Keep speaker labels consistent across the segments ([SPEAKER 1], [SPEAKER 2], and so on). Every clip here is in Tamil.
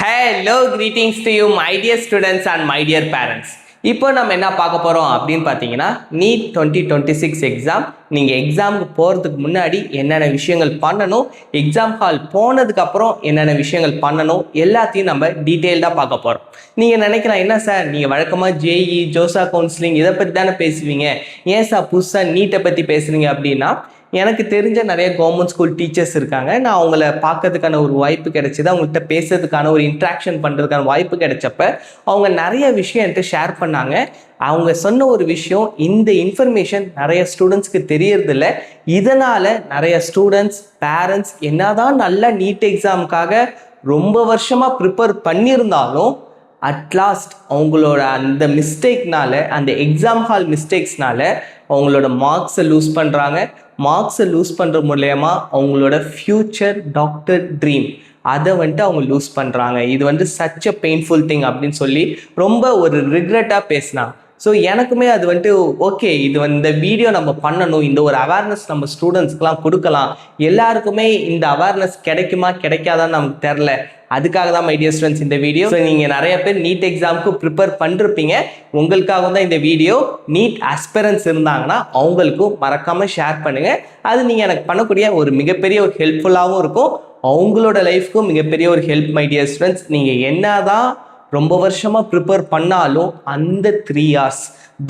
[SPEAKER 1] Hello, greetings to you, my dear students and my dear parents. இப்போ நம்ம என்ன பார்க்க போகிறோம் அப்படின்னு பார்த்தீங்கன்னா நீட் 2026 எக்ஸாம். நீங்கள் எக்ஸாமுக்கு போகிறதுக்கு முன்னாடி என்னென்ன விஷயங்கள் பண்ணணும், எக்ஸாம் ஹால் போனதுக்கப்புறம் என்னென்ன விஷயங்கள் பண்ணணும் எல்லாத்தையும் நம்ம டீட்டெயில்டாக பார்க்க போகிறோம். நீங்கள் நினைக்கலாம், என்ன சார் நீங்கள் வழக்கமாக ஜேஇ ஜோசா கவுன்சிலிங் இதை பற்றி தானே பேசுவீங்க, ஏன் சார் புதுசாக நீட்டை பற்றி பேசுகிறீங்க அப்படின்னா, எனக்கு தெரிஞ்ச நிறைய கவர்மெண்ட் ஸ்கூல் டீச்சர்ஸ் இருக்காங்க. நான் அவங்கள பார்க்கறதுக்கான ஒரு வாய்ப்பு கிடைச்சிது, அவங்கள்ட்ட பேசுறதுக்கான ஒரு இன்ட்ராக்ஷன் பண்ணுறதுக்கான வாய்ப்பு கிடைச்சப்ப அவங்க நிறைய விஷயம் என்கிட்ட ஷேர் பண்ணாங்க. அவங்க சொன்ன ஒரு விஷயம், இந்த இன்ஃபர்மேஷன் நிறைய ஸ்டூடெண்ட்ஸ்க்கு தெரியறதில்ல. இதனால் நிறைய ஸ்டூடெண்ட்ஸ் பேரண்ட்ஸ் என்னதான் நல்ல நீட் எக்ஸாமுக்காக ரொம்ப வருஷமாக ப்ரிப்பேர் பண்ணியிருந்தாலும் அட்லாஸ்ட் அவங்களோட அந்த மிஸ்டேக்னால, அந்த எக்ஸாம் ஹால் மிஸ்டேக்ஸ்னால அவங்களோட மார்க்ஸை லூஸ் பண்ணுறாங்க. மார்க்ஸை லூஸ் பண்ணுற மூலயமா அவங்களோட ஃப்யூச்சர் டாக்டர் ட்ரீம் அதை வந்துட்டு அவங்க லூஸ் பண்ணுறாங்க. இது சச் அ பெயின்ஃபுல் திங் அப்படின்னு சொல்லி ரொம்ப ஒரு ரிக்ரெட்டாக பேசினாங்க. ஸோ எனக்குமே அது ஓகே, இந்த வீடியோ நம்ம பண்ணணும், இந்த ஒரு அவேர்னஸ் நம்ம ஸ்டூடெண்ட்ஸ்க்கெலாம் கொடுக்கலாம். எல்லாருக்குமே இந்த அவேர்னஸ் கிடைக்குமா கிடைக்காதான்னு நமக்கு தெரில. அதுக்காக தான் மை டியர் ஸ்டூடெண்ட்ஸ் இந்த வீடியோ. ஸோ நீங்கள் நிறைய பேர் நீட் எக்ஸாமுக்கு ப்ரிப்பேர் பண்ணிருப்பீங்க, உங்களுக்காக தான் இந்த வீடியோ. நீட் ஆஸ்பிரன்ஸ் இருந்தாங்கன்னா அவங்களுக்கும் மறக்காமல் ஷேர் பண்ணுங்கள். அது நீங்கள் எனக்கு பண்ணக்கூடிய ஒரு மிகப்பெரிய ஒரு ஹெல்ப்ஃபுல்லாகவும் இருக்கும், அவங்களோட லைஃப்க்கும் மிகப்பெரிய ஒரு ஹெல்ப். மை டியர் ஸ்டூடெண்ட்ஸ், நீங்கள் என்னதான் ரொம்ப வருஷமாக ப்ரிப்பேர் பண்ணாலும் அந்த 3 hours,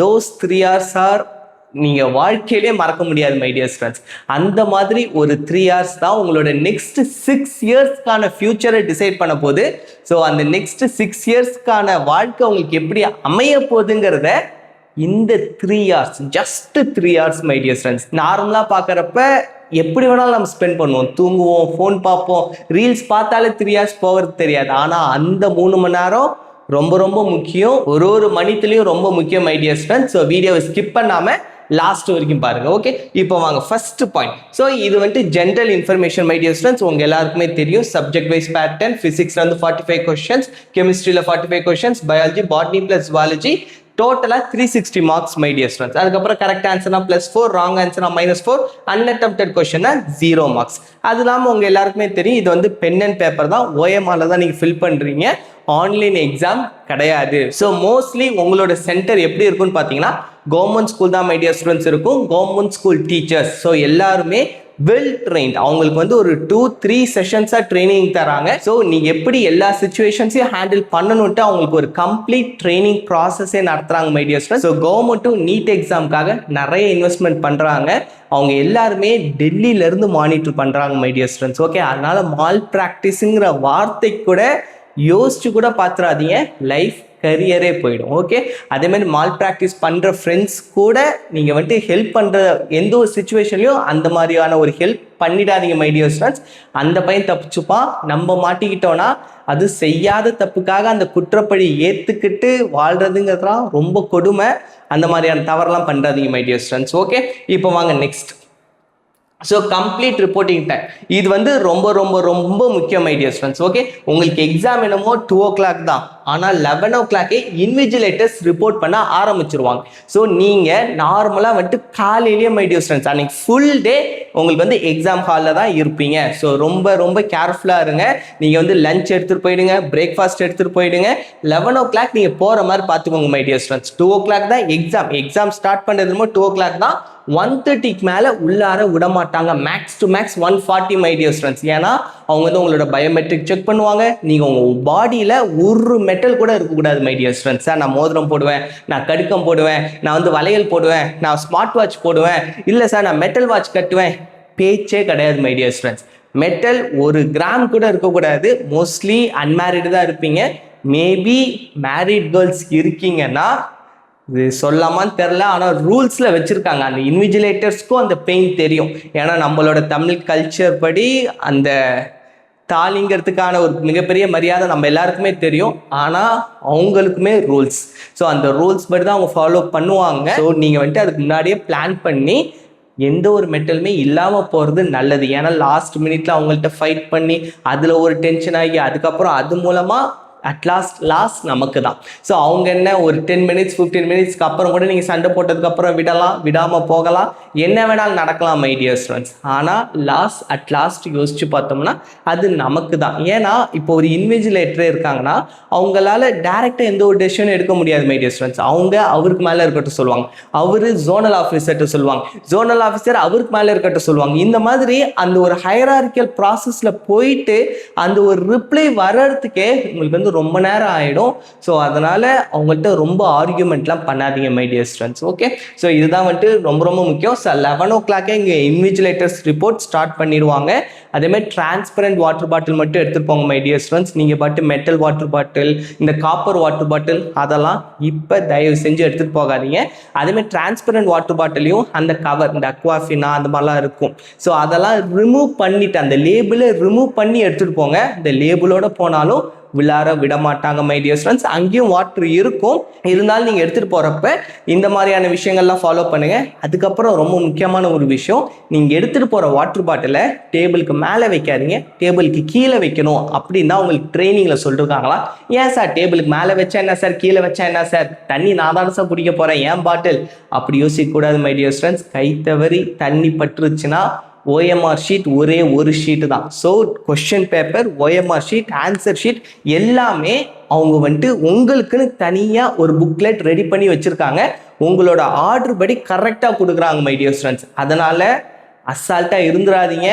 [SPEAKER 1] those 3 hours ஆர் நீங்கள் வாழ்க்கையிலே மறக்க முடியாது மை டியர் ஸ்டூடெண்ட்ஸ். அந்த மாதிரி ஒரு 3 hours தான் உங்களோட நெக்ஸ்ட் 6 yearsக்கான ஃபியூச்சரை டிசைட் பண்ண போகுது. ஸோ அந்த நெக்ஸ்ட் 6 yearsக்கான வாழ்க்கை உங்களுக்கு எப்படி அமைய போகுதுங்கிறத இந்த 3 hours, just 3 hours my dear students. நார்மலாக பார்க்குறப்ப எப்படி வேணாலும் நம்ம ஸ்பெண்ட் பண்ணுவோம், தூங்குவோம், ஃபோன் பார்ப்போம், ரீல்ஸ் பார்த்தாலே 3 hours போகிறது தெரியாது. ஆனால் அந்த 3 மணி நேரம் ரொம்ப ரொம்ப முக்கியம், ஒரு மணித்துலேயும் ரொம்ப முக்கியம் மை டியர் ஸ்டூடெண்ட்ஸ். ஸோ வீடியோவை ஸ்கிப் பண்ணாமல் லாஸ்ட் வரைக்கும் பாருங்க. ஓகே, இப்போ வாங்க ஃபர்ஸ்ட் பாயிண்ட். ஸோ இது general information my dear students. உங்க எல்லாருக்குமே தெரியும், சப்ஜெக்ட் வைஸ் பேட்டர்ன். பிசிக்ஸ்ல 45 கொஸ்டின்ஸ், கெமிஸ்ட்ரியில் 45 questions, biology botany plus zoology டோட்டலாக 360 மார்க்ஸ் மை டியர் ஸ்டூடெண்ட்ஸ். அதுக்கப்புறம் கரெக்ட் ஆன்சர்னா +4, ராங் ஆன்சர்னா -4, அன்அட்டெம்ப்டட் கொஸ்டின்னா 0 மார்க்ஸ். அது இல்லாமல் உங்கள் எல்லாருக்குமே தெரியும், இது பென் அண்ட் பேப்பர் தான், ஓஎம்ஆர்ல தான் நீங்கள் ஃபில் பண்ணுறீங்க, ஆன்லைன் எக்ஸாம் கிடையாது. ஸோ மோஸ்ட்லி உங்களோட சென்டர் எப்படி இருக்குன்னு பார்த்தீங்கன்னா கவர்மெண்ட் ஸ்கூல் தான் மை டியர் ஸ்டூடெண்ட்ஸ் இருக்கும், கவர்மெண்ட் ஸ்கூல் டீச்சர்ஸ். ஸோ எல்லாருமே வெல் ட்ரெயின்ட், அவங்களுக்கு ஒரு 2-3 செஷன்ஸாக ட்ரைனிங் தராங்க. ஸோ நீங்கள் எப்படி எல்லா சுச்சுவேஷன்ஸையும் ஹேண்டில் பண்ணணுன்ட்டு அவங்களுக்கு ஒரு கம்ப்ளீட் ட்ரைனிங் ப்ராசஸே நடத்துகிறாங்க மை டியர் ஸ்டூடெண்ட்ஸ். ஸோ கவர்மெண்ட்டும் நீட் எக்ஸாமுக்காக நிறைய இன்வெஸ்ட்மெண்ட் பண்ணுறாங்க. அவங்க எல்லாருமே டெல்லியிலேருந்து மானிட்டர் பண்ணுறாங்க மை டியர் ஸ்டூடெண்ட்ஸ். ஓகே, அதனால மால் ப்ராக்டிஸுங்கிற வார்த்தை கூட யோசிச்சு கூட பார்த்துறாதீங்க, லைஃப் கரியரே போயிடும். ஓகே, அதே மாதிரி மால் ப்ராக்டிஸ் பண்ணுற ஃப்ரெண்ட்ஸ் கூட நீங்கள் ஹெல்ப் பண்ணுற எந்த ஒரு சுச்சுவேஷன்லையும் அந்த மாதிரியான ஒரு ஹெல்ப் பண்ணிடாதீங்க மை டியர் ஸ்டூடெண்ட்ஸ். அந்த பையன் தப்பிச்சுப்பான், நம்ம மாட்டிக்கிட்டோன்னா அது செய்யாத தப்புக்காக அந்த குற்றப்பழி ஏற்றுக்கிட்டு வாழ்கிறதுங்கிறதுலாம் ரொம்ப கொடுமை. அந்த மாதிரியான தவறெல்லாம் பண்ணுறாதீங்க மை டியர் ஸ்டூடெண்ட்ஸ். ஓகே, இப்போ வாங்க next. So complete reporting time இது ரொம்ப ரொம்ப ரொம்ப முக்கியம் மை டியர் ஸ்டூடெண்ட்ஸ். ஓகே, உங்களுக்கு எக்ஸாம் என்னமோ 2 o'clock தான், ஆனால் 11 o'clock இன்விஜிலேட்டர்ஸ் ரிப்போர்ட் பண்ண ஆரம்பிச்சிருவாங்க. ஸோ நீங்கள் நார்மலாக காலையிலேயே மை டியர் ஸ்டூடெண்ட்ஸ் அன்னைக்கு ஃபுல் டே உங்களுக்கு எக்ஸாம் ஹாலில் தான் இருப்பீங்க. ஸோ ரொம்ப ரொம்ப கேர்ஃபுல்லாக இருங்க. நீங்கள் லஞ்ச் எடுத்துகிட்டு போயிடுங்க, பிரேக்ஃபாஸ்ட் எடுத்துகிட்டு போயிடுங்க. 11 o'clock நீங்கள் போகிற மாதிரி பார்த்துக்கோங்க மை டியர் ஸ்டூடெண்ட்ஸ். 2 o'clock தான் எக்ஸாம் ஸ்டார்ட் பண்ணுறது 2 o'clock தான். 1:30க்கு மேலே உள்ளார விட மாட்டாங்க, max to max 1:40 my dear students. ஏன்னா அவங்க உங்களோட பயோமெட்ரிக் செக் பண்ணுவாங்க. நீங்கள் உங்கள் பாடியில் ஒரு மெட்டல் கூட இருக்கக்கூடாது மை டியர் ஸ்டூடெண்ட்ஸ். சார் நான் மோதிரம் போடுவேன், நான் கடுக்கம் போடுவேன், நான் வளையல் போடுவேன், நான் ஸ்மார்ட் வாட்ச் போடுவேன், இல்லை சார் நான் மெட்டல் வாட்ச் கட்டுவேன், பேச்சே கிடையாது my dear students. Metal 1 gram கூட இருக்கக்கூடாது. மோஸ்ட்லி அன்மேரிடு தான் இருப்பீங்க. மேபி மேரிட் கேர்ள்ஸ் இருக்கீங்கன்னா இது சொல்லாமான்னு தெரில, ஆனால் ரூல்ஸில் வச்சுருக்காங்க. அந்த இன்விஜிலேட்டர்ஸ்க்கும் அந்த பெயின் தெரியும். ஏன்னா நம்மளோட தமிழ் கல்ச்சர் படி அந்த தாலிங்கிறதுக்கான ஒரு மிகப்பெரிய மரியாதை நம்ம எல்லாருக்குமே தெரியும். ஆனால் அவங்களுக்குமே ரூல்ஸ். ஸோ அந்த ரூல்ஸ் படி தான் அவங்க ஃபாலோ பண்ணுவாங்க. ஸோ நீங்கள் அதுக்கு முன்னாடியே பிளான் பண்ணி எந்த ஒரு மெட்டலுமே இல்லாமல் போகிறது நல்லது. ஏன்னா லாஸ்ட் மினிட்ல அவங்கள்ட்ட ஃபைட் பண்ணி அதில் ஒரு டென்ஷன் ஆகி அதுக்கப்புறம் அது மூலமாக அட்லாஸ்ட் லாஸ் நமக்கு தான். ஸோ அவங்க என்ன ஒரு 10 மினிட்ஸ் 15 மினிட்ஸ்க்கு அப்புறம் கூட நீங்கள் சண்டை போட்டதுக்கப்புறம் விடாமல் போகலாம், என்ன வேணாலும் நடக்கலாம் மை டியர் ஸ்டூடெண்ட்ஸ். ஆனால் லாஸ் அட்லாஸ்ட் யோசிச்சு பார்த்தோம்னா அது நமக்கு தான். ஏன்னா இப்போ ஒரு இன்விஜிலேட்டரே இருக்காங்கன்னா அவங்களால டைரெக்டாக எந்த ஒரு டெசிஷனும் எடுக்க முடியாது மை டியர் ஸ்டூடெண்ட்ஸ். அவங்க அவருக்கு மேலே இருக்கட்டும் சொல்லுவாங்க, அவர் ஜோனல் ஆஃபீஸர்கிட்ட சொல்லுவாங்க, ஜோனல் ஆஃபீஸர் அவருக்கு மேலே இருக்கட்டும் சொல்லுவாங்க. இந்த மாதிரி அந்த ஒரு ஹையரார்கிக்கல் ப்ராசஸில் போயிட்டு அந்த ஒரு ரிப்ளை வர்றதுக்கே உங்களுக்கு வந்து ரொம்ப நேரம் ஆகிடும். ஸோ அதனால் அவங்கள்ட்ட ரொம்ப ஆர்கியூமெண்ட்லாம் பண்ணாதீங்க my dear students. Okay, so இதுதான் வந்துட்டு ரொம்ப ரொம்ப முக்கியம். ஸோ 11 o'clock இங்கே இன்விஜிலேட்டர்ஸ் ரிப்போர்ட் ஸ்டார்ட் பண்ணிடுவாங்க. அதேமாதிரி டிரான்ஸ்பரண்ட் வாட்டர் பாட்டில் மட்டும் எடுத்துகிட்டு போங்க மை டியர் ஸ்டூடெண்ட்ஸ். நீங்கள் பாட்டு மெட்டல் வாட்டர் பாட்டில், இந்த காப்பர் வாட்டர் பாட்டில் அதெல்லாம் இப்போ தயவு செஞ்சு எடுத்துகிட்டு போகாதீங்க. அதேமாதிரி டிரான்ஸ்பரண்ட் வாட்டர் பாட்டிலையும் அந்த கவர், இந்த அக்வாஃபினா அந்த மாதிரிலாம் இருக்கும். ஸோ அதெல்லாம் ரிமூவ் பண்ணிவிட்டு அந்த லேபிளை ரிமூவ் பண்ணி எடுத்துகிட்டு போங்க. இந்த லேபிளோட போனாலும் விட மாட்டாங்க மை டியர் ஸ்டூடெண்ட்ஸ். அங்கேயும் வாட்டர் இருக்கும், இருந்தாலும் நீங்கள் எடுத்துகிட்டு போகிறப்ப இந்த மாதிரியான விஷயங்கள்லாம் ஃபாலோ பண்ணுங்கள். அதுக்கப்புறம் ரொம்ப முக்கியமான ஒரு விஷயம், நீங்கள் எடுத்துகிட்டு போகிற வாட்டர் பாட்டிலை டேபிளுக்கு மேலே வைக்காதீங்க, டேபிளுக்கு கீழே வைக்கணும் அப்படின்னு தான் உங்களுக்கு ட்ரைனிங்கில் சொல்லியிருக்காங்களா? ஏன் சார் டேபிளுக்கு மேலே வச்சா என்ன சார், கீழே வச்சா என்ன சார், தண்ணி நான் தானே சார் குடிக்க போகிறேன், ஏன் பாட்டில் அப்படி யோசிக்கக்கூடாது மை டியர் ஸ்டூடெண்ட்ஸ். கை தவறி தண்ணி பட்டுருச்சுன்னா ஓஎம்ஆர் ஷீட் ஒரே ஒரு ஷீட்டு தான். So question paper, OMR sheet, answer sheet எல்லாமே அவங்க வந்துட்டு உங்களுக்குன்னு தனியாக ஒரு புக்லெட் ரெடி பண்ணி வச்சுருக்காங்க. உங்களோட ஆர்டர் படி கரெக்டாக கொடுக்குறாங்க மை டியர் ஸ்டூடெண்ட்ஸ். அதனால் அசால்ட்டாக இருந்துடாதீங்க.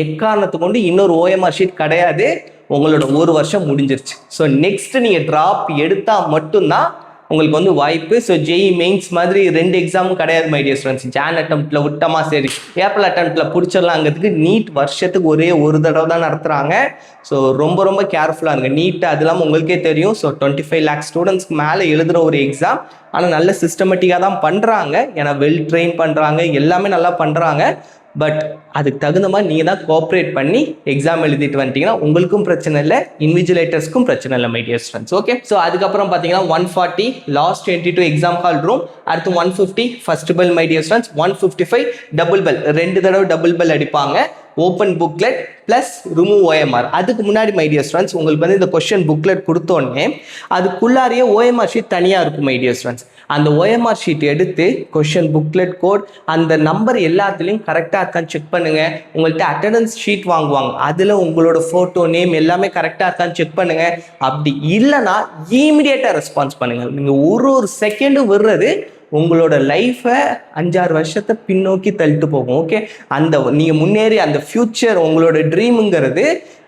[SPEAKER 1] எக்காரணத்தை கொண்டு இன்னொரு ஓஎம்ஆர் ஷீட் கிடையாது, உங்களோட ஒரு வருஷம் முடிஞ்சிருச்சு. ஸோ நெக்ஸ்ட் நீங்கள் ட்ராப் எடுத்தால் மட்டும்தான் உங்களுக்கு வந்து வாய்ப்பு. ஸோ ஜேஇ மெயின்ஸ் மாதிரி 2 எக்ஸாமும் கிடையாது மை டியர் ஸ்டூடெண்ட்ஸ். ஜான் அட்டம்ப்டில் விட்டமா சரி, ஏப்ரல் அட்டம்ப்டில் பிடிச்சிடலாங்கிறதுக்கு நீட் வருஷத்துக்கு ஒரே ஒரு தடவை தான் நடத்துகிறாங்க. ஸோ ரொம்ப ரொம்ப கேர்ஃபுல்லாக இருங்க. நீட் அது இல்லாமல் உங்களுக்கே தெரியும், ஸோ 25 lakh ஸ்டூடெண்ட்ஸ்க்கு மேலே எழுதுகிற ஒரு எக்ஸாம். ஆனால் நல்ல சிஸ்டமேட்டிக்காக தான் பண்ணுறாங்க, ஏன்னா வெல் ட்ரெயின் பண்ணுறாங்க, எல்லாமே நல்லா பண்ணுறாங்க. பட் அதுக்கு தகுந்த மாதிரி நீங்கள் தான் கோஆப்ரேட் பண்ணி எக்ஸாம் எழுதிட்டு வந்துட்டீங்கன்னா உங்களுக்கும் பிரச்சனை இல்லை, இன்விஜிலேட்டர்ஸ்க்கும் பிரச்சனை இல்லை my dear students. Okay, so அதுக்கப்புறம் பார்த்தீங்கன்னா 140 லாஸ்ட் 22 எக்ஸாம் ஹால் ரூம், அடுத்து 150 first bell my dear students, 155 double bell, 2 தடவை டபுள் பெல் அடிப்பாங்க. Open booklet plus remove OMR. அதுக்கு முன்னாடி மை டியர் ஸ்டூடெண்ட்ஸ் உங்களுக்கு வந்து இந்த கொஸ்டின் புக்லெட் கொடுத்தோடனே அதுக்குள்ளாரியே ஓஎம்ஆர் ஷீட் தனியாக இருக்கும் மை டியர் ஸ்டூடெண்ட்ஸ். அந்த ஓஎம்ஆர் ஷீட் எடுத்து கொஸ்டின் புக்லெட் கோட் அந்த நம்பர் எல்லாத்துலேயும் கரெக்டாக இருக்கான்னு செக் பண்ணுங்கள். உங்கள்கிட்ட அட்டண்டன்ஸ் ஷீட் வாங்குவாங்க, அதில் உங்களோட ஃபோட்டோ, நேம் எல்லாமே கரெக்டாக இருக்கான்னு செக் பண்ணுங்கள். அப்படி இல்லைன்னா இமீடியட்டாக ரெஸ்பான்ஸ் பண்ணுங்கள். நீங்கள் ஒரு செகண்டும் விடுறது உங்களோட லைஃப்பை 5-6 வருஷத்தை பின்னோக்கி தள்ளிட்டு போகும். ஓகே, அந்த நீங்கள் முன்னேறி அந்த ஃப்யூச்சர் உங்களோட ட்ரீமுங்கிறது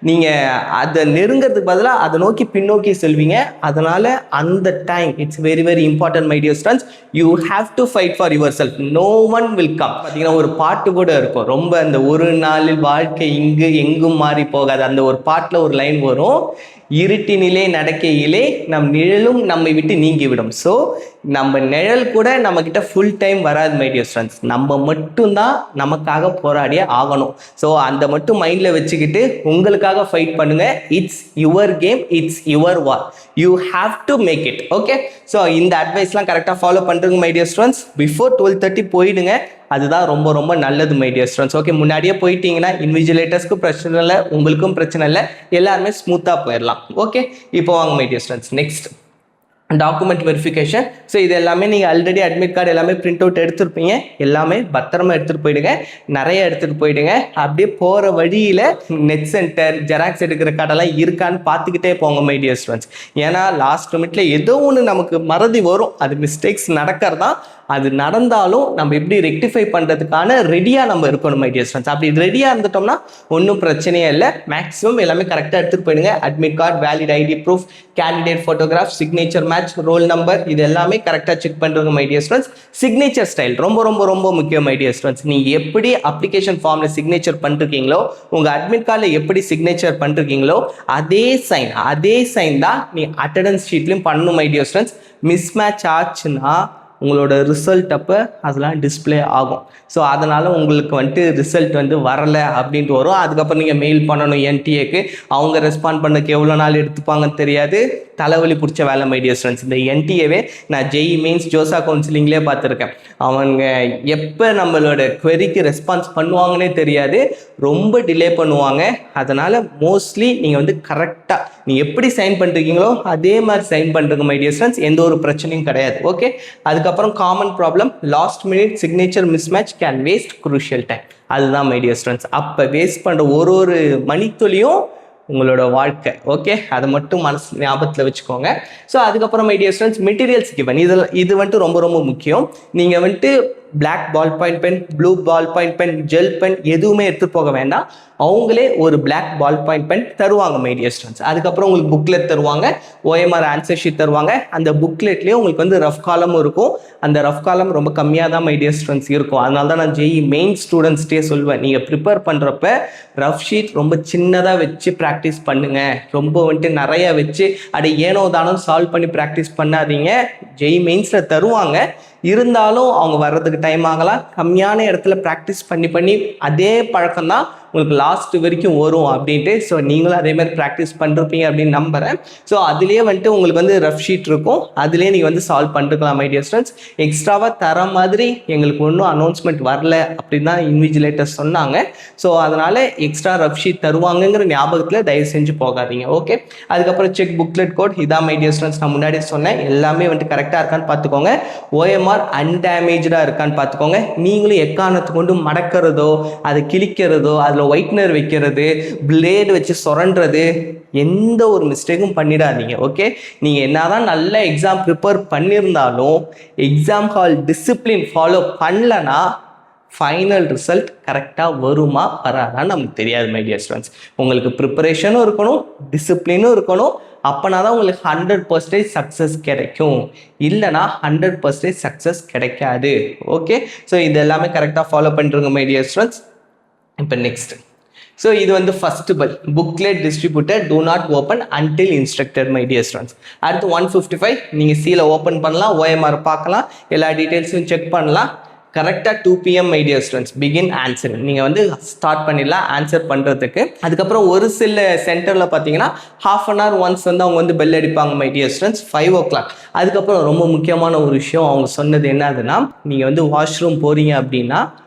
[SPEAKER 1] நீங்கள் அதை நெருங்கிறதுக்கு பதிலாக அதை நோக்கி பின்னோக்கி செல்வீங்க. அதனால் அந்த time it's very very important my dear students. You have to fight for yourself, no one will come. பார்த்தீங்கன்னா ஒரு பாட்டு கூட இருக்கும், ரொம்ப அந்த ஒரு நாளில் வாழ்க்கை இங்கு எங்கும் மாறி போகாது, அந்த ஒரு பாட்டில் ஒரு லைன் வரும், இருட்டினிலே நடக்கையிலே நம் நிழலும் நம்மை விட்டு நீங்கிவிடும். ஸோ நம்ம நிழல் கூட நம்மக்கிட்ட ஃபுல் டைம் வராது மை டியர் ஸ்டூடெண்ட்ஸ். நம்ம மட்டும்தான் நமக்காக போராடியே ஆகணும். ஸோ அந்த மட்டும் மைண்டில் வச்சுக்கிட்டு உங்களுக்காக ஃபைட் பண்ணுங்க. It's your game, it's your war, you have to make it. Okay, so இந்த அட்வைஸ்லாம் கரெக்டாக ஃபாலோ பண்ணுறங்க மை டியர் ஸ்டூடெண்ட்ஸ். பிஃபோர் 12:30 போயிடுங்க, அதுதான் ரொம்ப ரொம்ப நல்லது மை டியர் ஸ்டூடெண்ட்ஸ். ஓகே, முன்னாடியே போயிட்டீங்கன்னா இன்விஜிலேட்டர்ஸ்க்கும் பிரச்சனை இல்லை, உங்களுக்கும் பிரச்சனை இல்லை, எல்லாருமே ஸ்மூத்தாக போயிடலாம். ஓகே, இப்போ வாங்க my dear students, next document verification. So இது எல்லாமே நீங்கள் ஆல்ரெடி அட்மிட் கார்டு எல்லாமே பிரிண்ட் அவுட் எடுத்துருப்பீங்க, எல்லாமே பத்திரமா எடுத்துகிட்டு போயிடுங்க, நிறைய எடுத்துகிட்டு போயிடுங்க. அப்படியே போகிற வழியில் நெட் சென்டர், ஜெராக்ஸ் எடுக்கிற கடைலாம் இருக்கான்னு பார்த்துக்கிட்டே போங்க மை டியர் ஸ்டூடெண்ட்ஸ். ஏன்னா லாஸ்ட் மினிட்ல ஏதோ ஒன்று நமக்கு மறதி வரும், அது மிஸ்டேக்ஸ் நடக்கிறதான். அது நடந்தாலும் நம்ம எப்படி ரெக்டிஃபை பண்ணுறதுக்கான ரெடியாக நம்ம இருக்கணும் மை டியர் ஸ்டூடெண்ட்ஸ். அப்படி ரெடியாக இருந்துட்டோம்னா ஒன்றும் பிரச்சனையே இல்லை. மேக்ஸிமம் எல்லாமே கரெக்டாக எடுத்துகிட்டு போயிடுங்க. Admit card, valid ID proof, candidate photograph, signature match, roll number, இது எல்லாமே கரெக்டாக செக் பண்ணுறோங்க my dear students. Signature style ரொம்ப ரொம்ப ரொம்ப முக்கியம் மை டியர் ஸ்டூடெண்ட்ஸ். நீங்கள் எப்படி அப்ளிகேஷன் ஃபார்மில் சிக்னேச்சர் பண்ணிருக்கீங்களோ, உங்கள் அட்மிட் கார்டில் எப்படி சிக்னேச்சர் பண்ணிருக்கீங்களோ அதே சைன் தான் நீ அட்டண்டன்ஸ் ஷீட்லையும் பண்ணணும் my dear students. Miss match ஆச்சுன்னா உங்களோட ரிசல்ட் அப்போ அதெல்லாம் டிஸ்பிளே ஆகும். ஸோ அதனால் உங்களுக்கு வந்துட்டு ரிசல்ட் வந்து வரலை அப்படின்ட்டு வரும். அதுக்கப்புறம் நீங்கள் மெயில் பண்ணணும் என்டிஏக்கு, அவங்க ரெஸ்பாண்ட் பண்ணக்கு எவ்வளோ நாள் எடுத்துப்பாங்கன்னு தெரியாது. தலைவலி பிடிச்ச வேலை மை டியர் ஸ்டூடெண்ட்ஸ். இந்த என்டிஏவே நான் ஜெய் மீன்ஸ் ஜோசா கவுன்சிலிங்லேயே பார்த்துருக்கேன். அவங்க எப்போ நம்மளோட queryக்கு ரெஸ்பான்ஸ் பண்ணுவாங்கன்னே தெரியாது, ரொம்ப டிலே பண்ணுவாங்க. அதனால் மோஸ்ட்லி நீங்கள் வந்து கரெக்டாக நீங்கள் எப்படி சைன் பண்ணிருக்கீங்களோ அதே மாதிரி சைன் பண்ணுறங்க மை டியர் ஸ்டூடெண்ட்ஸ், எந்த ஒரு பிரச்சனையும் கிடையாது. ஓகே, அதுக்கப்புறம் common problem last minute signature mismatch can waste crucial time. அதுதான் மை டியர் ஸ்டூடெண்ட்ஸ். அப்போ வேஸ்ட் பண்ணுற ஒரு மணித்துளியும் உங்களோட வாழ்க்கை. ஓகே, அதை மட்டும் மனசு ஞாபகத்தில் வச்சுக்கோங்க. ஸோ அதுக்கப்புறம் my dear students materials given, இது வந்துட்டு ரொம்ப ரொம்ப முக்கியம். நீங்கள் வந்துட்டு black ball point pen, blue ball point pen, gel pen எதுவுமே எடுத்துகிட்டு போக வேண்டாம். அவங்களே ஒரு பிளாக் பால் பாயிண்ட் பென் தருவாங்க மை டியர் ஸ்டூடெண்ட்ஸ். அதுக்கப்புறம் உங்களுக்கு புக்லெட் தருவாங்க, OMR ஆன்சர் ஷீட் தருவாங்க. அந்த புக்லெட்லேயும் உங்களுக்கு வந்து ரஃப் காலமும் இருக்கும். அந்த ரஃப் காலம் ரொம்ப கம்மியாக தான் மை டியர் ஸ்டூடெண்ட்ஸ் இருக்கும். அதனால தான் நான் ஜெய் மெயின் ஸ்டூடெண்ட்ஸ்டே சொல்வேன், நீங்கள் ப்ரிப்பேர் பண்ணுறப்ப ரஃப் ஷீட் ரொம்ப சின்னதாக வச்சு ப்ராக்டிஸ் பண்ணுங்கள். ரொம்ப வந்துட்டு நிறைய வச்சு அப்படி ஏனோ தானோ சால்வ் பண்ணி ப்ராக்டிஸ் பண்ணாதீங்க. ஜெய் மெயின்ஸில் தருவாங்க, இருந்தாலும் அவங்க வர்றதுக்கு டைம் ஆகலாம். கம்மியான இடத்துல ப்ராக்டிஸ் பண்ணி அதே பழக்கம் தான் உங்களுக்கு லாஸ்ட் வரைக்கும் வரும் அப்படின்ட்டு. ஸோ நீங்களும் அதே மாதிரி ப்ராக்டிஸ் பண்ணிருப்பீங்க அப்படின்னு நம்புகிறேன். ஸோ அதுலேயே வந்துட்டு உங்களுக்கு வந்து ரஃப் ஷீட் இருக்கும், அதுலேயே நீங்கள் வந்து சால்வ் பண்ணிருக்கலாம் மை டியர் ஸ்டூடெண்ட்ஸ். எக்ஸ்ட்ராவாக தர மாதிரி எங்களுக்கு ஒன்றும் அனௌன்ஸ்மெண்ட் வரல அப்படின்னு தான் இன்விஜிலேட்டர் சொன்னாங்க. ஸோ அதனால் எக்ஸ்ட்ரா ரஃப் ஷீட் தருவாங்கங்கிற ஞாபகத்தில் தயவு செஞ்சு போகாதீங்க. ஓகே, அதுக்கப்புறம் செக் புக்லெட் கோட், இதான் மை டியர் ஸ்டூடெண்ட்ஸ். நான் முன்னாடி சொன்னேன், எல்லாமே வந்துட்டு கரெக்டாக இருக்கான்னு பார்த்துக்கோங்க. OMR அன்டேமேஜாக இருக்கான்னு பார்த்துக்கோங்க. நீங்களும் எக்காரணத்தை கொண்டு மடக்கிறதோ அதை கிழிக்கிறதோ அதில் ஒயிட்னர் வைக்கிறது, பிளேடு வச்சு சுரண்டுறது, எந்த ஒரு மிஸ்டேக்கும் பண்ணிடாதீங்க. ஓகே, நீங்கள் என்னதான் நல்ல எக்ஸாம் ப்ரிப்பேர் பண்ணியிருந்தாலும் எக்ஸாம் ஹால் டிசிப்ளின் ஃபாலோ பண்ணலன்னா ஃபைனல் ரிசல்ட் கரெக்டாக வருமா வராதான்னு நமக்கு தெரியாது மை டியர் ஸ்டூடெண்ட்ஸ். உங்களுக்கு ப்ரிப்பரேஷனும் இருக்கணும், டிசிப்ளினும் இருக்கணும். அப்போனா தான் உங்களுக்கு 100% சக்ஸஸ் கிடைக்கும், இல்லைனா 100% சக்ஸஸ் கிடைக்காது. ஓகே, ஸோ இது எல்லாமே கரெக்டாக ஃபாலோ பண்ணிருங்க மை டியர் ஸ்டூடெண்ட்ஸ். இப்போ நெக்ஸ்ட், ஸோ இது வந்து ஃபர்ஸ்ட் பல் booklet distributor do not open until instructor my dear students. அடுத்து 155 நீங்கள் சீலை ஓப்பன் பண்ணலாம், OMR பார்க்கலாம், எல்லா டீட்டெயில்ஸும் செக் பண்ணலாம். கரெக்டாக 2 PM my dear students begin answer. நீங்கள் வந்து ஸ்டார்ட் பண்ணிடலாம் ஆன்சர் பண்ணுறதுக்கு. அதுக்கப்புறம் ஒரு சில சென்டரில் பார்த்தீங்கன்னா ½ an hour ஒன்ஸ் வந்து அவங்க வந்து பெல் அடிப்பாங்க மை டியர் ஸ்டூடெண்ட்ஸ், 5 o'clock. அதுக்கப்புறம் ரொம்ப முக்கியமான ஒரு விஷயம் அவங்க சொன்னது என்னதுன்னா, நீங்கள் வந்து வாஷ்ரூம் போகிறீங்க அப்படின்னா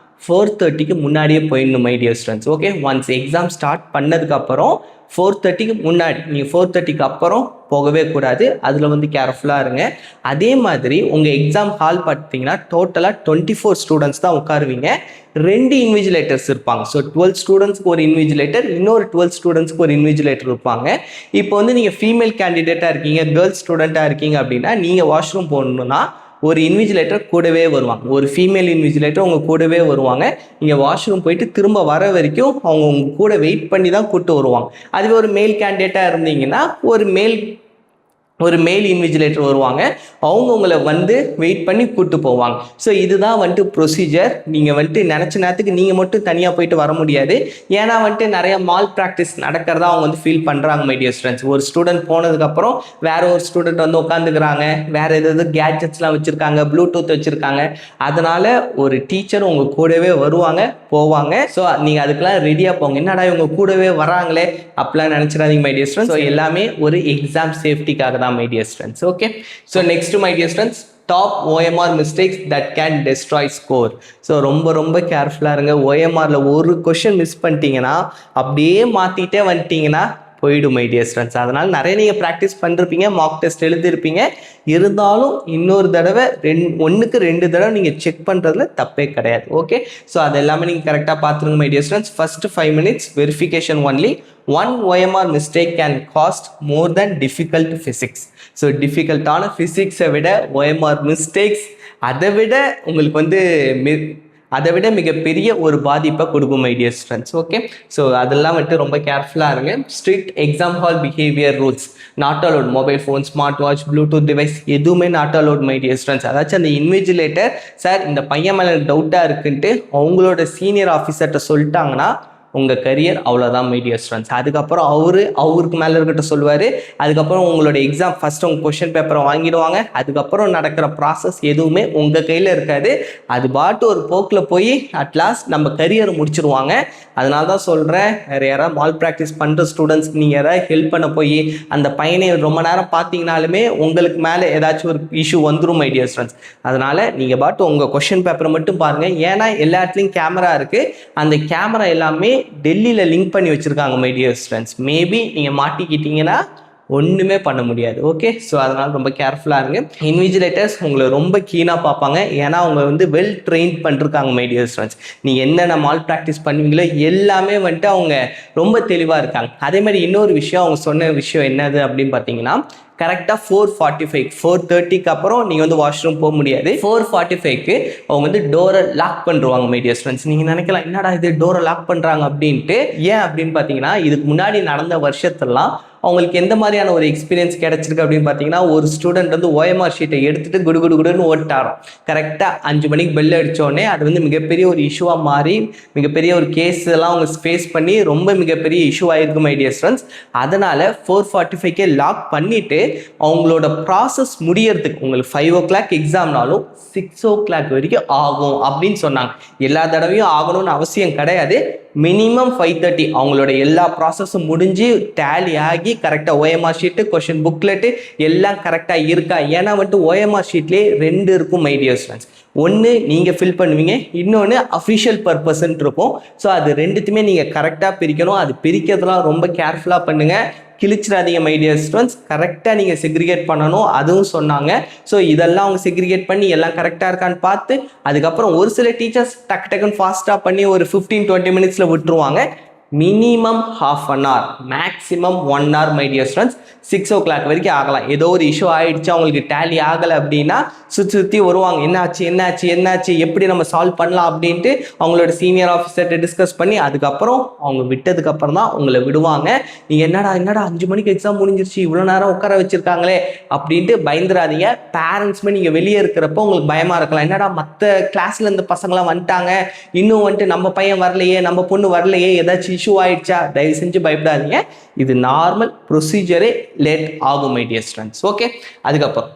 [SPEAKER 1] 4:30க்கு முன்னாடியே போயிடணும் my dear students. Okay, once exam start பண்ணதுக்கப்புறம் 4:30க்கு முன்னாடி, நீங்கள் 4:30க்கு அப்புறம் போகவே கூடாது. அதில் வந்து கேர்ஃபுல்லாக இருங்க. அதே மாதிரி உங்கள் எக்ஸாம் ஹால் பார்த்தீங்கன்னா டோட்டலாக 24 ஸ்டூடெண்ட்ஸ் தான் உட்காருவீங்க. 2 இன்விஜிலேட்டர்ஸ் இருப்பாங்க. ஸோ 12 ஸ்டூடெண்ட்ஸ்க்கு ஒரு இன்விஜிலேட்டர், இன்னொரு 12 ஸ்டூடெண்ட்ஸ்க்கு ஒரு இன்விஜிலேட்டர் இருப்பாங்க. இப்போ வந்து நீங்கள் ஃபீமேல் கேண்டிடேட்டாக இருக்கீங்க, கேர்ள்ஸ் ஸ்டூடெண்ட்டாக இருக்கீங்க அப்படின்னா நீங்கள் வாஷ்ரூம் போகணுன்னா ஒரு இன்விஜிலேட்டர் கூடவே வருவாங்க, ஒரு ஃபீமேல் இன்விஜிலேட்டர் உங்கள் கூடவே வருவாங்க. நீங்கள் வாஷ்ரூம் போயிட்டு திரும்ப வர வரைக்கும் அவங்க உங்கள் கூட வெயிட் பண்ணி தான் கூப்பிட்டு வருவாங்க. அதுவே ஒரு மேல் கேண்டிடேட்டாக இருந்தீங்கன்னா ஒரு மேல் இன்விஜிலேட்டர் வருவாங்க, அவங்க உங்களை வந்து வெயிட் பண்ணி கூப்பிட்டு போவாங்க. ஸோ இதுதான் வந்துட்டு ப்ரொசீஜர். நீங்கள் வந்துட்டு நினச்ச நேரத்துக்கு நீங்கள் மட்டும் தனியாக போயிட்டு வர முடியாது. ஏன்னா வந்துட்டு நிறைய மால் ப்ராக்டிஸ் நடக்கிறதா அவங்க வந்து ஃபீல் பண்ணுறாங்க மை டியர் ஸ்டூடெண்ட்ஸ். ஒரு ஸ்டூடெண்ட் போனதுக்கப்புறம் வேற ஒரு ஸ்டூடெண்ட் வந்து உட்காந்துக்கிறாங்க, வேறு ஏதாவது கேட்ஜெட்ஸ்லாம் வச்சுருக்காங்க, ப்ளூடூத் வச்சுருக்காங்க. அதனால் ஒரு டீச்சர் உங்கள் கூடவே வருவாங்க போவாங்க. ஸோ நீங்கள் அதுக்கெல்லாம் ரெடியாக போங்க. என்னடா இவங்க கூடவே வராங்களே அப்படிலாம் நினச்சிடாதீங்க மை டியர் ஸ்டூடெண்ட்ஸ். ஸோ எல்லாமே ஒரு எக்ஸாம் சேஃப்டிக்காக தான் my dear students. Okay, so next my dear students, top OMR mistakes that can destroy score. So ரொம்ப கேர்ஃபுல்லா இருங்க. OMRல ஒரு क्वेश्चन மிஸ் பண்ணிட்டீங்கன்னா அப்படியே மாத்திட்டே வந்துட்டீங்கன்னா போய்டும் மை டியர் ஸ்டூடெண்ட்ஸ். அதனால் நிறைய நீங்கள் ப்ராக்டிஸ் பண்ணிருப்பீங்க, மார்க் டெஸ்ட் எழுதிருப்பீங்க, இருந்தாலும் இன்னொரு தடவை 1க்கு 2 தடவை நீங்கள் செக் பண்ணுறதுல தப்பே கிடையாது. ஓகே, ஸோ அது எல்லாமே நீங்கள் கரெக்டாக பார்த்துருங்க my dear students. First 5 minutes verification only. 1 OMR mistake can cost more than difficult physics. So டிஃபிகல்ட்டான ஃபிசிக்ஸை விட OMR மிஸ்டேக்ஸ் அதை விட மிகப்பெரிய ஒரு பாதிப்பை கொடுக்கும் my dear students. Okay, so அதெல்லாம் வந்துட்டு ரொம்ப கேர்ஃபுல்லாக இருங்க. Strict exam hall behaviour rules, not allowed mobile phone, smart watch, bluetooth device எதுவுமே not allowed my dear students. அதாச்சும் அந்த இன்விஜிலேட்டர் சார் இந்த பையன் மேலே டவுட்டாக இருக்குன்ட்டு அவங்களோட சீனியர் ஆஃபீஸர்கிட்ட சொல்லிட்டாங்கன்னா உங்கள் கரியர் அவ்வளோதான் மை டியர் ஸ்டூடெண்ட்ஸ். அதுக்கப்புறம் அவருக்கு மேலே இருக்கட்டும் சொல்லுவார். அதுக்கப்புறம் உங்களோட எக்ஸாம் ஃபஸ்ட்டு உங்கள் கொஷின் பேப்பரை வாங்கிடுவாங்க. அதுக்கப்புறம் நடக்கிற ப்ராசஸ் எதுவுமே உங்கள் கையில் இருக்காது. அது பாட்டு ஒரு போக்கில் போய் அட்லாஸ்ட் நம்ம கரியரை முடிச்சிருவாங்க. அதனால தான் சொல்கிறேன், வேறு யாராவது மால் ப்ராக்டிஸ் பண்ணுற ஸ்டூடெண்ட்ஸ்க்கு நீங்கள் யாராவது ஹெல்ப் பண்ண போய் அந்த பையனை ரொம்ப நேரம் பார்த்தீங்கனாலுமே உங்களுக்கு மேலே ஏதாச்சும் ஒரு இஷ்யூ வந்துடும் மை டியர் ஸ்டூடெண்ட்ஸ். அதனால் நீங்கள் பாட்டு உங்கள் கொஷின் பேப்பரை மட்டும் பாருங்கள். ஏன்னா எல்லா இடத்துலையும் கேமரா இருக்குது. அந்த கேமரா எல்லாமே டெல்லியில் லிங்க் பண்ணி வச்சுருக்காங்க மை டியர் ஸ்டூடெண்ட்ஸ். மேபி நீங்கள் மாட்டிக்கிட்டீங்கன்னா ஒன்றுமே பண்ண முடியாது. ஓகே, ஸோ அதனால் ரொம்ப கேர்ஃபுல்லாக இருங்க. இன்விஜிலேட்டர்ஸ் உங்களை ரொம்ப கீனாக பார்ப்பாங்க. ஏன்னா அவங்க வந்து வெல் ட்ரெயின் பண்ணிருக்காங்க மை டியர் ஸ்டூடெண்ட்ஸ். நீங்கள் என்னென்ன மால் ப்ராக்டிஸ் பண்ணுவீங்களோ எல்லாமே வந்துட்டு அவங்க ரொம்ப தெளிவாக இருக்காங்க. அதே மாதிரி இன்னொரு விஷயம், அவங்க சொன்ன விஷயம் என்னது அப்படின்னு பார்த்தீங்கன்னா, கரெக்டாக 4:45 4:30க்கு அப்புறம் நீங்கள் வந்து வாஷ்ரூம் போக முடியாது. 4:45க்கு அவங்க வந்து டோரை லாக் பண்ணிடுவாங்க மை டியர் ஸ்டூடெண்ட்ஸ். நீங்கள் நினைக்கலாம் என்னடா இது டோரை லாக் பண்ணுறாங்க அப்படின்ட்டு. ஏன் அப்படின்னு பார்த்தீங்கன்னா, இதுக்கு முன்னாடி நடந்த வருஷத்துலாம் அவங்களுக்கு எந்த மாதிரியான ஒரு எக்ஸ்பீரியன்ஸ் கிடைச்சிருக்கு அப்படின்னு பார்த்தீங்கன்னா, ஒரு ஸ்டூடெண்ட் வந்து OMR ஷீட்டை எடுத்துகிட்டு குடுன்னு ஓட்டாரோம். கரெக்டாக 5 மணிக்கு பெல் அடித்தோடனே அது வந்து மிகப்பெரிய ஒரு இஷ்யூவாக மாறி மிகப்பெரிய ஒரு கேஸ் எல்லாம் அவங்க ஃபேஸ் பண்ணி ரொம்ப மிகப்பெரிய இஷ்யூ ஆகிருக்கு மை டியர் ஸ்டூடெண்ட்ஸ். அதனால் 4:45 லாக் பண்ணிவிட்டு அவங்களோட ப்ராசஸ் முடியறதுக்கு உங்களுக்கு 5 o'clock எக்ஸாம்னாலும் 6 o'clock வரைக்கும் ஆகும் அப்படின்னு சொன்னாங்க. எல்லா தடவையும் ஆகணும்னு அவசியம் கிடையாது. மினிமம் 5:30 அவங்களோட எல்லா ப்ராசஸும் முடிஞ்சு டேலி ஆகி கரெக்டாக OMR ஷீட்டு கொஷின் புக்லெட்டு எல்லாம் கரெக்டாக இருக்கா. ஏன்னா வந்துட்டு OMR ஷீட்லேயே 2 இருக்கும் மை டியர் ஸ்டூடெண்ட்ஸ். ஒன்று நீங்கள் ஃபில் பண்ணுவீங்க, இன்னொன்று அஃபிஷியல் பர்பஸ்ன்னு இருக்கும். ஸோ அது ரெண்டுத்துமே நீங்கள் கரெக்டாக பிரிக்கணும். அது பிரிக்கிறதுலாம் ரொம்ப கேர்ஃபுல்லாக பண்ணுங்கள். கிழிச்சிடாதீங்க மை டியர் ஸ்டூடெண்ட்ஸ். கரெக்டாக நீங்கள் செக்ரிகேட் பண்ணணும் அதுவும் சொன்னாங்க. ஸோ இதெல்லாம் அவங்க செக்ரிகேட் பண்ணி எல்லாம் கரெக்டாக இருக்கான்னு பார்த்து அதுக்கப்புறம் ஒரு சில டீச்சர்ஸ் டக்குன்னு ஃபாஸ்ட்டாக பண்ணி ஒரு 15-20 மினிட்ஸில் விட்டுருவாங்க. Minimum ½ an hour, maximum 1 hour my dear students. 6 o'clock வரைக்கும் ஆகலாம். ஏதோ ஒரு இஷ்யூ ஆகிடுச்சு, அவங்களுக்கு டேலி ஆகலை அப்படின்னா சுற்றி வருவாங்க. என்னாச்சு எப்படி நம்ம சால்வ் பண்ணலாம் அப்படின்ட்டு அவங்களோட சீனியர் ஆஃபீஸர்கிட்ட டிஸ்கஸ் பண்ணி அதுக்கப்புறம் அவங்க விட்டதுக்கப்புறம் தான் உங்களை விடுவாங்க. நீங்கள் என்னடா 5 மணிக்கு எக்ஸாம் முடிஞ்சிருச்சு, இவ்வளோ நேரம் உட்கார வச்சுருக்காங்களே அப்படின்ட்டு பயந்துடாதீங்க. பேரண்ட்ஸ்மே நீங்கள் வெளியே இருக்கிறப்போ உங்களுக்கு பயமாக இருக்கலாம். என்னடா மற்ற கிளாஸில் இந்த பசங்களாம் வந்துட்டாங்க, இன்னும் வந்துட்டு நம்ம பையன் வரலையே, நம்ம பொண்ணு வரலையே, ஏதாச்சும் இஷ்யூ ஆயிடுச்சா, தயவு செஞ்சு பயப்படாதீங்க. இது நார்மல் ப்ரொசீஜரே லேட் ஆகும் மை டியர் ஸ்டூடெண்ட்ஸ். ஓகே, அதுக்கப்புறம்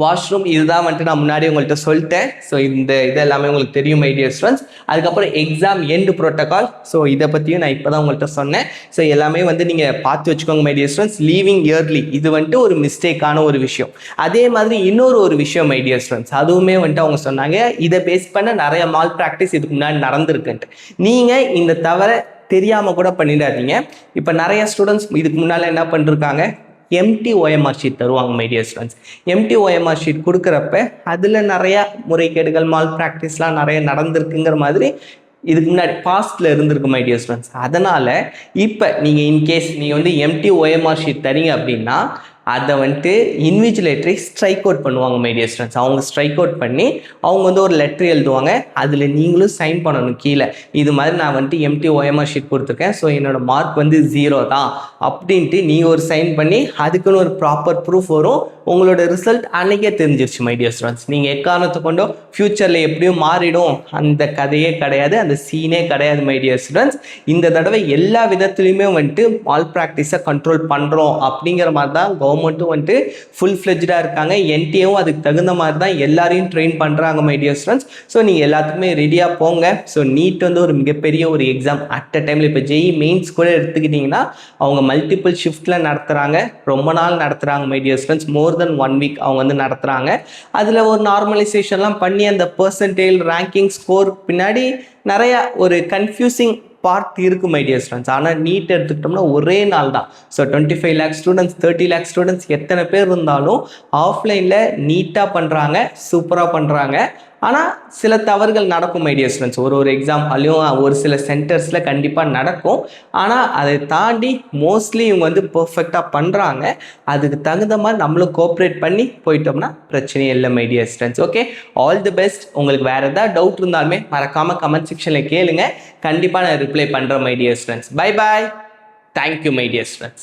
[SPEAKER 1] வாஷ்ரூம் இதுதான் வந்துட்டு நான் முன்னாடி உங்கள்கிட்ட சொல்லிட்டேன். ஸோ இது எல்லாமே உங்களுக்கு தெரியும் மை டியர் ஸ்டூடெண்ட்ஸ். அதுக்கப்புறம் எக்ஸாம் எண்டு ப்ரோட்டோகால். ஸோ இதை பற்றியும் நான் இப்போ தான் உங்கள்கிட்ட சொன்னேன். ஸோ எல்லாமே வந்து நீங்கள் பார்த்து வச்சுக்கோங்க my dear students. Leaving early இது வந்துட்டு ஒரு மிஸ்டேக்கான ஒரு விஷயம். அதே மாதிரி இன்னொரு விஷயம் மை டியர் ஸ்டூடெண்ட்ஸ், அதுவுமே வந்துட்டு அவங்க சொன்னாங்க இதை பேஸ் பண்ண நிறைய மால் ப்ராக்டிஸ் இதுக்கு முன்னாடி நடந்திருக்குன்ட்டு. நீங்கள் இந்த தவிர தெரியாமல் கூட பண்ணிடாதீங்க. இப்போ நிறைய ஸ்டூடெண்ட்ஸ் இதுக்கு முன்னால் என்ன பண்ணிருக்காங்க, எம்டி OMR ஷீட் தருவாங்க my dear students. Empty OMR sheet கொடுக்குறப்ப அதில் நிறையா முறைகேடுகள் மால் ப்ராக்டிஸ்லாம் நிறைய நடந்திருக்குங்கிற மாதிரி இதுக்கு முன்னாடி பாஸ்டில் இருந்திருக்கு மை டியர் ஸ்டூடெண்ட்ஸ். அதனால் இப்போ நீங்கள் இன்கேஸ் நீங்கள் வந்து எம்டி OMR ஷீட் தரீங்க அப்படின்னா அதை வந்துட்டு இன்விஜிலேட்டரை ஸ்ட்ரைக் அவுட் பண்ணுவாங்க மை டியர் ஸ்டூடெண்ட்ஸ். அவங்க ஸ்ட்ரைக் அவுட் பண்ணி அவங்க வந்து ஒரு லெட்டர் எழுதுவாங்க. அதில் நீங்களும் சைன் பண்ணணும் கீழே. இது மாதிரி நான் வந்துட்டு எம்டி OMR ஷீட் கொடுத்துருக்கேன், ஸோ என்னோட மார்க் வந்து 0 தான் அப்படின்ட்டு நீங்கள் ஒரு சைன் பண்ணி அதுக்குன்னு ஒரு ப்ராப்பர் ப்ரூஃப் வரும். உங்களோட ரிசல்ட் அன்னைக்கே தெரிஞ்சிருச்சு மை டியர் ஸ்டூடெண்ட்ஸ். நீங்கள் எக்காரணத்தை கொண்டோ ஃப்யூச்சரில் எப்படியும் மாறிடும் அந்த கதையே கிடையாது, அந்த சீனே கிடையாது மை டியர் ஸ்டூடெண்ட்ஸ். இந்த தடவை எல்லா விதத்துலையுமே வந்துட்டு மால் ப்ராக்டிஸை கண்ட்ரோல் பண்ணுறோம் அப்படிங்கிற மாதிரி தான் கவர்மெண்ட்டும் வந்துட்டு ஃபுல் ஃப்ளெஜ்டாக இருக்காங்க. என்டிஏவும் அதுக்கு தகுந்த மாதிரி தான் எல்லாரையும் ட்ரெயின் பண்ணுறாங்க மை டியர் ஸ்டூடெண்ட்ஸ். ஸோ நீங்கள் எல்லாத்துக்குமே ரெடியாக போங்க. ஸோ நீட் வந்து ஒரு மிகப்பெரிய ஒரு எக்ஸாம் அட் அ டைமில். இப்போ JEE மெயின்ஸ் கூட எடுத்துக்கிட்டிங்கன்னா அவங்க மல்டிபிள் ஷிஃப்ட்டில் நடத்துகிறாங்க, ரொம்ப நாள் நடத்துகிறாங்க my dear students. More then 1 week அவங்க வந்து நடத்துகிறாங்க. அதில் ஒரு நார்மலைசேஷன்லாம் பண்ணி அந்த பர்சன்டேஜ் ரேங்கிங் ஸ்கோர் பின்னாடி நிறையா ஒரு கன்ஃபியூசிங் பார்ட் இருக்குது மை டியர் ஸ்டூடெண்ட்ஸ். ஆனால் நீட் எடுத்துக்கிட்டோம்னா ஒரே நாள் தான். So 25 lakh students 30 lakh students எத்தனை பேர் இருந்தாலும் ஆஃப்லைனில் நீட்டாக பண்ணுறாங்க, சூப்பராக பண்ணுறாங்க. ஆனால் சில தவறுகள் நடக்கும் மை டியர் ஸ்டூடெண்ட்ஸ். ஒரு எக்ஸாம்லையும் ஒரு சில சென்டர்ஸில் கண்டிப்பாக நடக்கும். ஆனால் அதை தாண்டி மோஸ்ட்லி இவங்க வந்து பர்ஃபெக்டாக பண்ணுறாங்க. அதுக்கு தகுந்த மாதிரி நம்மளும் கோஆப்ரேட் பண்ணி போயிட்டோம்னா பிரச்சனையே இல்லை my dear students. Okay, all the best. உங்களுக்கு வேறு ஏதாவது டவுட் இருந்தாலுமே மறக்காமல் கமெண்ட் செக்ஷனில் கேளுங்க. கண்டிப்பாக நான் ரிப்ளை பண்ணுறேன் my dear students. Bye bye. Thank you my dear students.